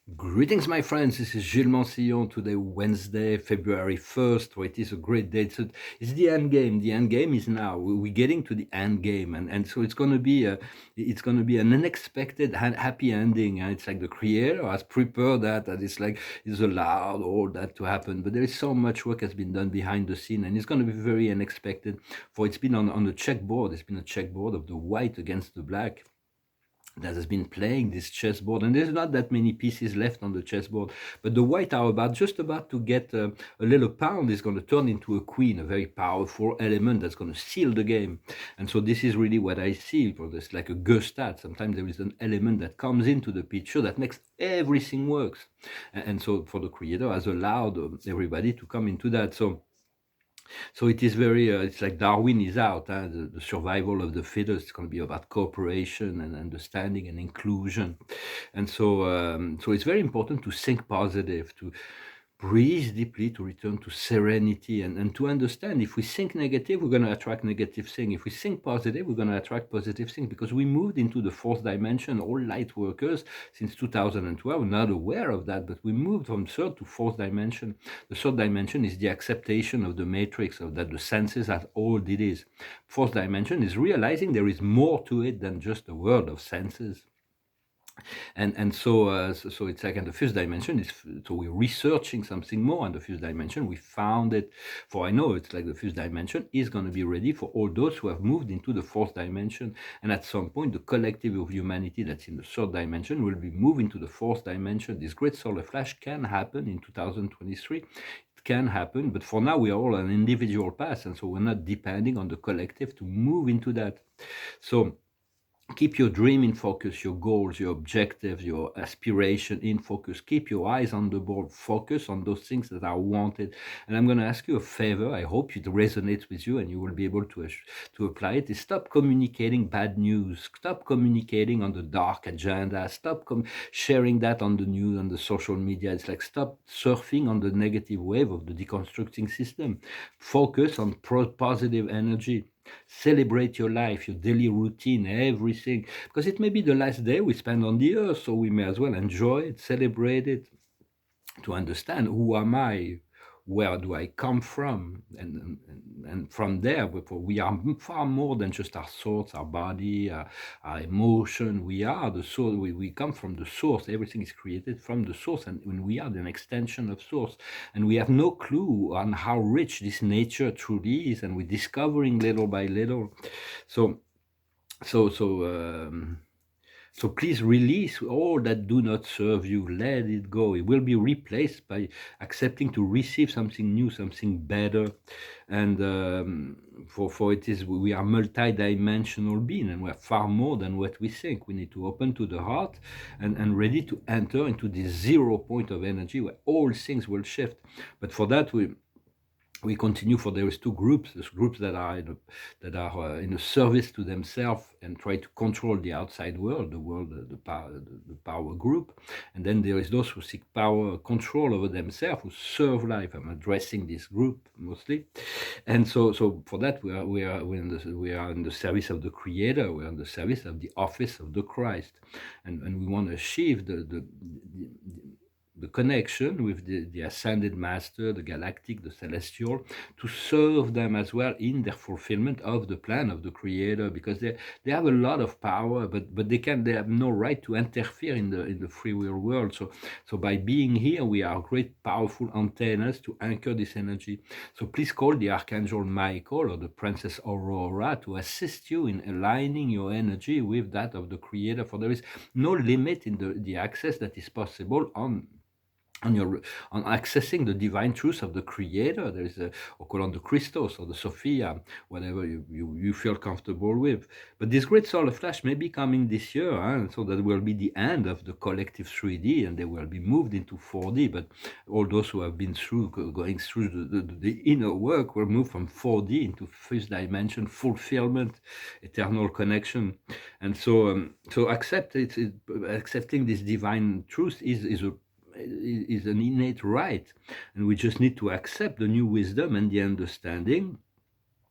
Greetings, my friends. This is Gilles Mansillon. Today, Wednesday, February 1st. So it is a great day. So it's the end game. The end game is now. We're getting to the end game, and so it's gonna be an unexpected happy ending. And it's like the creator has prepared that, and it's like it's allowed all that to happen. But there is so much work has been done behind the scene, and it's gonna be very unexpected. For it's been on the checkboard. It's been a checkboard of the white against the black that has been playing this chessboard, and there's not that many pieces left on the chessboard, but the white are just about to get a little pawn is going to turn into a queen, a very powerful element that's going to seal the game. And so this is really what I see for this, like a Gestalt. Sometimes there is an element that comes into the picture that makes everything works, and so for the creator has allowed everybody to come into that. So it is very, it's like Darwin is out, the survival of the fittest. It's going to be about cooperation and understanding and inclusion. And so it's very important to think positive, to breathe deeply, to return to serenity, and to understand if we think negative, we're going to attract negative things. If we think positive, we're going to attract positive things, because we moved into the fourth dimension. All light workers since 2012, not aware of that, but we moved from third to fourth dimension. The third dimension is the acceptation of the matrix, of that the senses are all it is. Fourth dimension is realizing there is more to it than just a world of senses. And so it's like, in the fifth dimension is, so we're researching something more in the fifth dimension. We found it. For I know it's like the fifth dimension is going to be ready for all those who have moved into the fourth dimension, and at some point the collective of humanity that's in the third dimension will be moving to the fourth dimension. This great solar flash can happen in 2023. It can happen, but for now we are all on an individual path, and so we're not depending on the collective to move into that. So keep your dream in focus, your goals, your objectives, your aspiration in focus. Keep your eyes on the ball. Focus on those things that are wanted. And I'm going to ask you a favor. I hope it resonates with you and you will be able to apply it. Is stop communicating bad news. Stop communicating on the dark agenda. Stop sharing that on the news, on the social media. It's like stop surfing on the negative wave of the deconstructing system. Focus on positive energy. Celebrate your life, your daily routine, everything, because it may be the last day we spend on the earth, so we may as well enjoy it, celebrate it, to understand who am I, where do I come from, and from there, we are far more than just our thoughts, our body, our emotion. We are the source. We come from the source. Everything is created from the source, and when we are an extension of source, and we have no clue on how rich this nature truly is, and we're discovering little by little. So, so, so. So please release all that do not serve you. Let it go. It will be replaced by accepting to receive something new, something better. And for it is, we are multi-dimensional being, and we're far more than what we think. We need to open to the heart and ready to enter into this 0 point of energy where all things will shift. But for that, we continue. For there is two groups. There's groups that are in a service to themselves and try to control the outside world, the power group, and then there is those who seek power, control over themselves, who serve life. I'm addressing this group mostly, and so for that we are in the service of the Creator. We are in the service of the office of the Christ, and we want to achieve the connection with the ascended master, the galactic, the celestial, to serve them as well in their fulfillment of the plan of the Creator, because they have a lot of power, but they have no right to interfere in the free will world. So by being here, we are great powerful antennas to anchor this energy. So please call the Archangel Michael or the Princess Aurora to assist you in aligning your energy with that of the Creator, for there is no limit in the access that is possible on accessing the divine truth of the Creator. There is or call on the Christos or the Sophia, whatever you feel comfortable with. But this great solar flash may be coming this year, so that will be the end of the collective 3D, and they will be moved into 4D. But all those who have been going through the inner work will move from 4D into fifth dimension, fulfillment, eternal connection. And so accepting this divine truth is an innate right, and we just need to accept the new wisdom and the understanding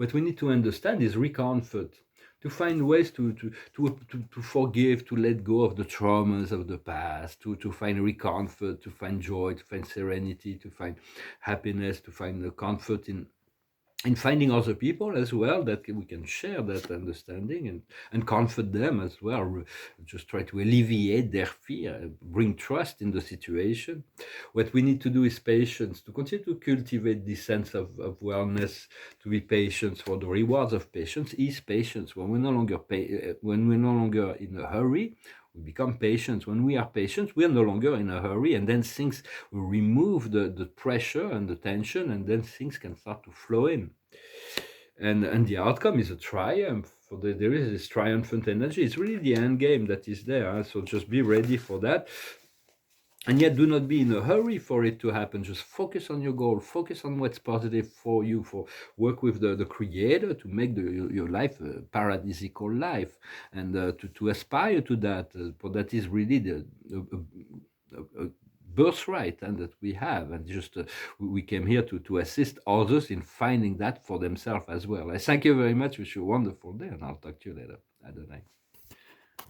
What we need to understand is recomfort, to find ways to forgive, to let go of the traumas of the past, to find recomfort, to find joy, to find serenity, to find happiness, to find the comfort in finding other people as well that we can share that understanding and comfort them as well. Just try to alleviate their fear, bring trust in the situation. What we need to do is patience, to continue to cultivate this sense of wellness, to be patient. For the rewards of patience is patience. When we're no longer when we're no longer in a hurry, we become patient. When we are patient, we are no longer in a hurry, and then things will remove the pressure and the tension, and then things can start to flow in. And the outcome is a triumph. There is this triumphant energy. It's really the end game that is there. So just be ready for that. And yet do not be in a hurry for it to happen. Just focus on your goal, focus on what's positive for you, for work with the creator to make your life a paradisical life, and to aspire to that. For that is really the birthright and that we have, and just we came here to assist others in finding that for themselves as well. I thank you very much. Wish you a wonderful day, and I'll talk to you later. Adonai.